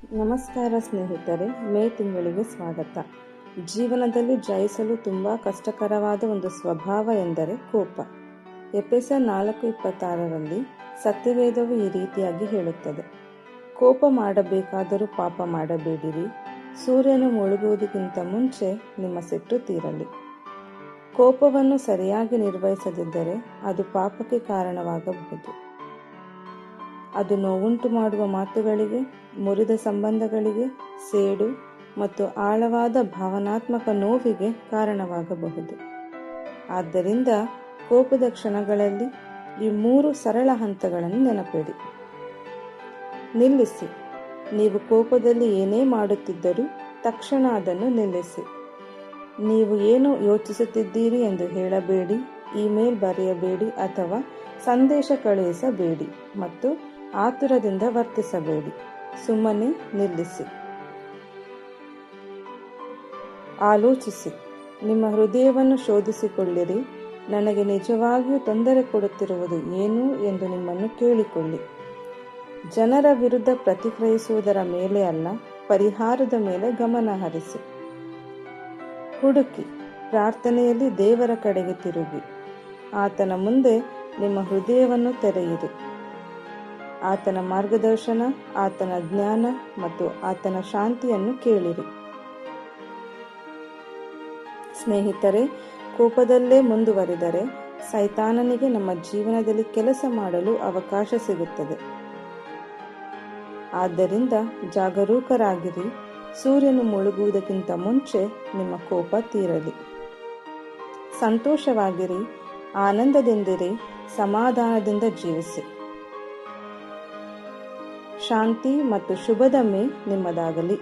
ನಮಸ್ಕಾರ ಸ್ನೇಹಿತರೆ, ಮೇ ತಿಂಗಳಿಗೆ ಸ್ವಾಗತ. ಜೀವನದಲ್ಲಿ ಜಯಿಸಲು ತುಂಬ ಕಷ್ಟಕರವಾದ ಒಂದು ಸ್ವಭಾವ ಎಂದರೆ ಕೋಪ. ಎಫೆಸ 4:26ರಲ್ಲಿ ಸತ್ಯವೇದವು ಈ ರೀತಿಯಾಗಿ ಹೇಳುತ್ತದೆ: ಕೋಪ ಮಾಡಬೇಕಾದರೂ ಪಾಪ ಮಾಡಬೇಡಿರಿ, ಸೂರ್ಯನು ಮುಳುಗುವುದಕ್ಕಿಂತ ಮುಂಚೆ ನಿಮ್ಮ ಸಿಟ್ಟು ತೀರಲಿ. ಕೋಪವನ್ನು ಸರಿಯಾಗಿ ನಿರ್ವಹಿಸದಿದ್ದರೆ ಅದು ಪಾಪಕ್ಕೆ ಕಾರಣವಾಗಬಹುದು. ಅದು ನೋವುಂಟು ಮಾಡುವ ಮಾತುಗಳಿಗೆ, ಮುರಿದ ಸಂಬಂಧಗಳಿಗೆ, ಸೇಡು ಮತ್ತು ಆಳವಾದ ಭಾವನಾತ್ಮಕ ನೋವಿಗೆ ಕಾರಣವಾಗಬಹುದು. ಆದ್ದರಿಂದ ಕೋಪದ ಕ್ಷಣಗಳಲ್ಲಿ ಈ 3 ಸರಳ ಹಂತಗಳನ್ನು ನೆನಪಿಡಿ. ನಿಲ್ಲಿಸಿ. ನೀವು ಕೋಪದಲ್ಲಿ ಏನೇ ಮಾಡುತ್ತಿದ್ದರೂ ತಕ್ಷಣ ಅದನ್ನು ನಿಲ್ಲಿಸಿ. ನೀವು ಏನು ಯೋಚಿಸುತ್ತಿದ್ದೀರಿ ಎಂದು ಹೇಳಬೇಡಿ, ಇಮೇಲ್ ಬರೆಯಬೇಡಿ ಅಥವಾ ಸಂದೇಶ ಕಳುಹಿಸಬೇಡಿ ಮತ್ತು ಆತುರದಿಂದ ವರ್ತಿಸಬೇಡಿ. ಸುಮ್ಮನೆ ನಿಲ್ಲಿಸಿ. ಆಲೋಚಿಸಿ. ನಿಮ್ಮ ಹೃದಯವನ್ನು ಶೋಧಿಸಿಕೊಳ್ಳಿರಿ. ನನಗೆ ನಿಜವಾಗಿಯೂ ತೊಂದರೆ ಕೊಡುತ್ತಿರುವುದು ಏನು ಎಂದು ನಿಮ್ಮನ್ನು ಕೇಳಿಕೊಳ್ಳಿ. ಜನರ ವಿರುದ್ಧ ಪ್ರತಿಕ್ರಿಯಿಸುವುದರ ಮೇಲೆ ಅಲ್ಲ, ಪರಿಹಾರದ ಮೇಲೆ ಗಮನ ಹರಿಸಿ. ಹುಡುಕಿ. ಪ್ರಾರ್ಥನೆಯಲ್ಲಿ ದೇವರ ಕಡೆಗೆ ತಿರುಗಿ. ಆತನ ಮುಂದೆ ನಿಮ್ಮ ಹೃದಯವನ್ನು ತೆರೆಯಿರಿ. ಆತನ ಮಾರ್ಗದರ್ಶನ, ಆತನ ಜ್ಞಾನ ಮತ್ತು ಆತನ ಶಾಂತಿಯನ್ನು ಕೇಳಿರಿ. ಸ್ನೇಹಿತರೆ, ಕೋಪದಲ್ಲೇ ಮುಂದುವರಿದರೆ ಸೈತಾನನಿಗೆ ನಮ್ಮ ಜೀವನದಲ್ಲಿ ಕೆಲಸ ಮಾಡಲು ಅವಕಾಶ ಸಿಗುತ್ತದೆ. ಆದ್ದರಿಂದ ಜಾಗರೂಕರಾಗಿರಿ. ಸೂರ್ಯನು ಮುಳುಗುವುದಕ್ಕಿಂತ ಮುಂಚೆ ನಿಮ್ಮ ಕೋಪ ತೀರಲಿ. ಸಂತೋಷವಾಗಿರಿ, ಆನಂದದಿಂದಿರಿ, ಸಮಾಧಾನದಿಂದ ಜೀವಿಸಿ. ಶಾಂತಿ ಮತ್ತು ಶುಭದ ಮೇ ನಿಮ್ಮದಾಗಲಿ.